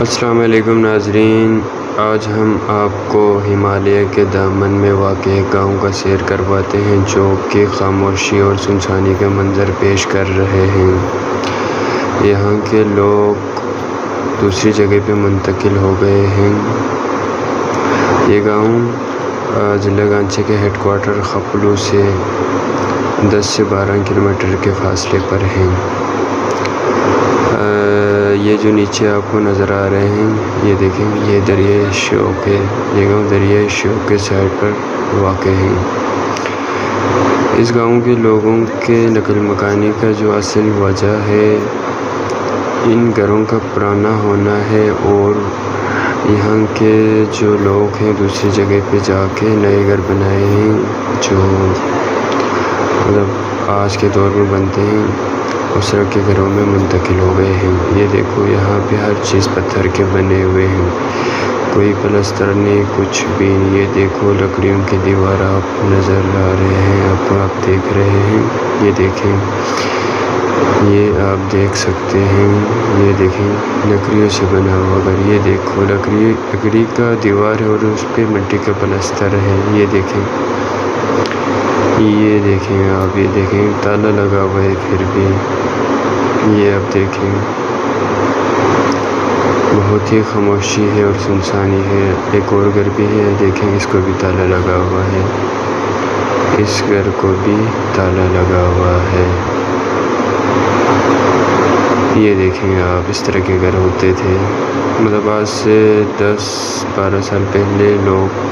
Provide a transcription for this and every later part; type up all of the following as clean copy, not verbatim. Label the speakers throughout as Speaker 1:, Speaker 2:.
Speaker 1: السلام علیکم ناظرین، آج ہم آپ کو ہمالیہ کے دامن میں واقع گاؤں کا سیر کرواتے ہیں جو کہ خاموشی اور سنسانی کا منظر پیش کر رہے ہیں۔ یہاں کے لوگ دوسری جگہ پہ منتقل ہو گئے ہیں۔ یہ گاؤں ضلع گانچی کے ہیڈ کوارٹر خپلو سے 10 سے 12 کلومیٹر کے فاصلے پر ہیں۔ یہ جو نیچے آپ کو نظر آ رہے ہیں، یہ دیکھیں، یہ دریائے شیوک ہے۔ یہ گاؤں دریائے شیوک کے سائڈ پر واقع ہے۔ اس گاؤں کے لوگوں کے نقل مکانی کا جو اصل وجہ ہے، ان گھروں کا پرانا ہونا ہے اور یہاں کے جو لوگ ہیں دوسری جگہ پہ جا کے نئے گھر بنائے ہیں، جو مطلب آج کے دور میں بنتے ہیں، اس طرح کے گھروں میں منتقل ہو گئے ہیں۔ یہ دیکھو، یہاں پہ ہر چیز پتھر کے بنے ہوئے ہیں، کوئی پلستر نہیں، کچھ بھی نہیں۔ یہ دیکھو، لکڑیوں کی دیوار آپ نظر آ رہے ہیں، آپ دیکھ رہے ہیں۔ یہ دیکھیں، یہ آپ دیکھ سکتے ہیں، یہ دیکھیں، لکڑیوں سے بنا ہوا گھر۔ یہ دیکھو، لکڑی کا دیوار ہے اور اس پہ مٹی کا پلستر ہے۔ یہ دیکھیں آپ، یہ دیکھیں، تالا لگا ہوا ہے پھر بھی۔ یہ آپ دیکھیں، بہت ہی خاموشی ہے اور سنسانی ہے۔ ایک اور گھر بھی ہے، دیکھیں، اس کو بھی تالا لگا ہوا ہے، اس گھر کو بھی تالا لگا ہوا ہے۔ یہ دیکھیں آپ، اس طرح کے گھر ہوتے تھے، مطلب آج سے 10-12 سال پہلے لوگ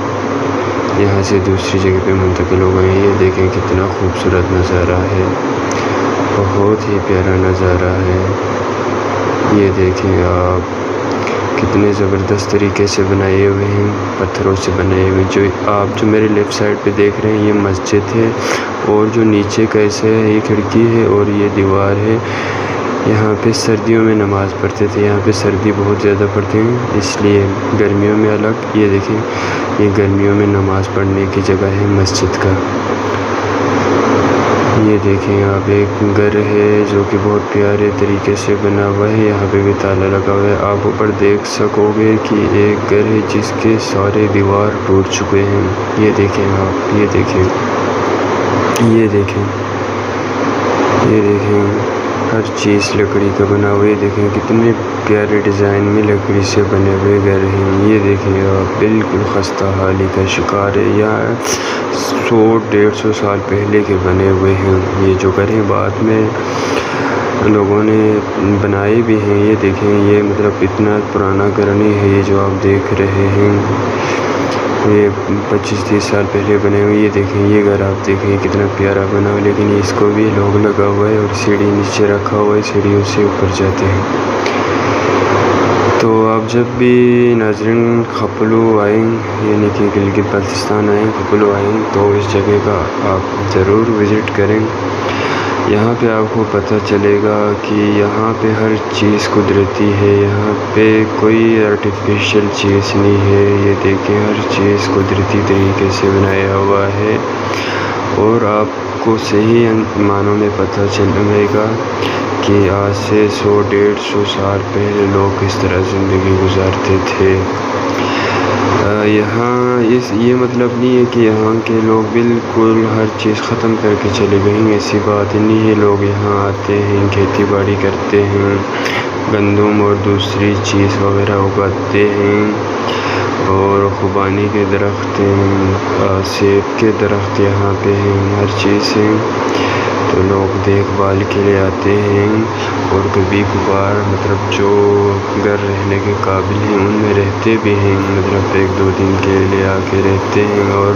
Speaker 1: یہاں سے دوسری جگہ پہ منتقل ہو گئے ہیں۔ یہ دیکھیں، کتنا خوبصورت نظارہ ہے، بہت ہی پیارا نظارہ ہے۔ یہ دیکھیں آپ، کتنے زبردست طریقے سے بنائے ہوئے ہیں، پتھروں سے بنائے ہوئے۔ جو میرے لیفٹ سائڈ پہ دیکھ رہے ہیں، یہ مسجد ہے، اور جو نیچے کا حصہ ہے، یہ کھڑکی ہے اور یہ دیوار ہے۔ یہاں پہ سردیوں میں نماز پڑھتے تھے، یہاں پہ سردی بہت زیادہ پڑتے ہیں، اس لیے گرمیوں میں الگ۔ یہ دیکھیں، یہ گرمیوں میں نماز پڑھنے کی جگہ ہے مسجد کا۔ یہ دیکھیں آپ، ایک گھر ہے جو کہ بہت پیارے طریقے سے بنا ہوا ہے، یہاں پہ بھی تالا لگا ہوا ہے۔ آپ اوپر دیکھ سکو گے کہ ایک گھر ہے جس کے سارے دیوار ٹوٹ چکے ہیں۔ یہ دیکھیں آپ، یہ دیکھیں، یہ دیکھیں، یہ دیکھیں، ہر چیز لکڑی کا بنا ہوا ہے۔ یہ دیکھیں، کتنے پیارے ڈیزائن میں لکڑی سے بنے ہوئے گھر ہیں۔ یہ دیکھیں آپ، بالکل خستہ حالی کا شکار ہے، یہاں 100-150 سال پہلے کے بنے ہوئے ہیں۔ یہ جو گھر ہیں بعد میں لوگوں نے بنائے بھی ہیں۔ یہ دیکھیں، یہ مطلب اتنا پرانا گھر نہیں ہے، یہ جو آپ دیکھ رہے ہیں، یہ 25-30 سال پہلے بنے ہوئے۔ یہ دیکھیں، یہ گھر آپ دیکھیں کتنا پیارا بنا ہوا، لیکن اس کو بھی لوگ لگا ہوا ہے اور سیڑھی نیچے رکھا ہوا ہے، سیڑھیوں سے اوپر جاتے ہیں۔ تو آپ جب بھی ناظرین خپلو آئیں، یعنی کہ گلگت بلتستان آئیں، خپلو آئیں، تو اس جگہ کا آپ ضرور وزٹ کریں۔ یہاں پہ آپ کو پتہ چلے گا کہ یہاں پہ ہر چیز قدرتی ہے، یہاں پہ کوئی آرٹیفیشل چیز نہیں ہے۔ یہ دیکھیں، ہر چیز قدرتی طریقے سے بنایا ہوا ہے، اور آپ کو صحیح معنوں میں پتہ چلے گا کہ آج سے 100-150 سال پہلے لوگ کس طرح زندگی گزارتے تھے۔ یہاں یہ مطلب نہیں ہے کہ یہاں کے لوگ بالکل ہر چیز ختم کر کے چلے گئے ہیں، ایسی بات نہیں ہے۔ لوگ یہاں آتے ہیں، کھیتی باڑی کرتے ہیں، گندم اور دوسری چیز وغیرہ اگاتے ہیں، اور خوبانی کے درخت ہیں، سیب کے درخت یہاں پہ ہیں، ہر چیز ہیں۔ تو لوگ دیکھ بھال کے لیے آتے ہیں، اور کبھی کبھار مطلب جو گھر رہنے کے قابل ہیں ان میں رہتے بھی ہیں، مطلب 1-2 دن کے لیے آ کے رہتے ہیں، اور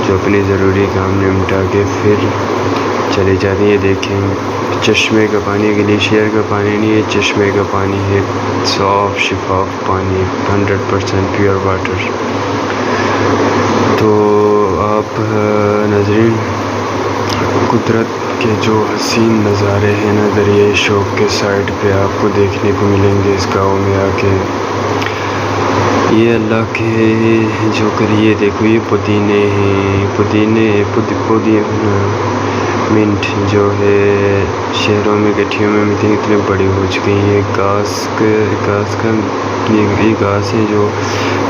Speaker 1: جو اپنے ضروری کام نمٹا کے پھر چلے جاتے ہیں۔ یہ دیکھیں، چشمے کا پانی، گلیشیئر کا پانی نہیں ہے، چشمے کا پانی ہے، صاف شفاف پانی، 100% پیور واٹر۔ تو آپ ناظرین، قدرت کے جو حسین نظارے ہیں نا، دریائے شیوک کے سائڈ پہ آپ کو دیکھنے کو ملیں گے اس گاؤں میں آ کے۔ یہ اللہ کے جو کریے، دیکھو، یہ پودینے ہیں، منٹ جو ہے شہروں میں گٹھیوں میں اتنے بڑی ہو چکی ہیں. گھاس یہ گھاس ہے جو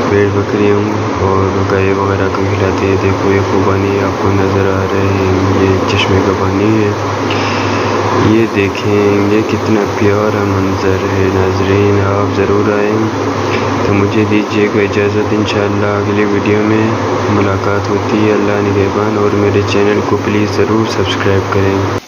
Speaker 1: بھیڑ بکریوں اور گائے وغیرہ کو کھلاتے ہیں. دیکھو یہ خوبانی آپ کو نظر آ رہے ہیں، یہ چشمے کا پانی ہے. یہ دیکھیں یہ کتنا پیارا منظر ہے. ناظرین آپ ضرور آئیں. تو مجھے دیجیے گا اجازت، انشاءاللہ اگلی ویڈیو میں ملاقات ہوتی ہے. اللہ نگہبان، اور میرے چینل کو پلیز ضرور سبسکرائب کریں.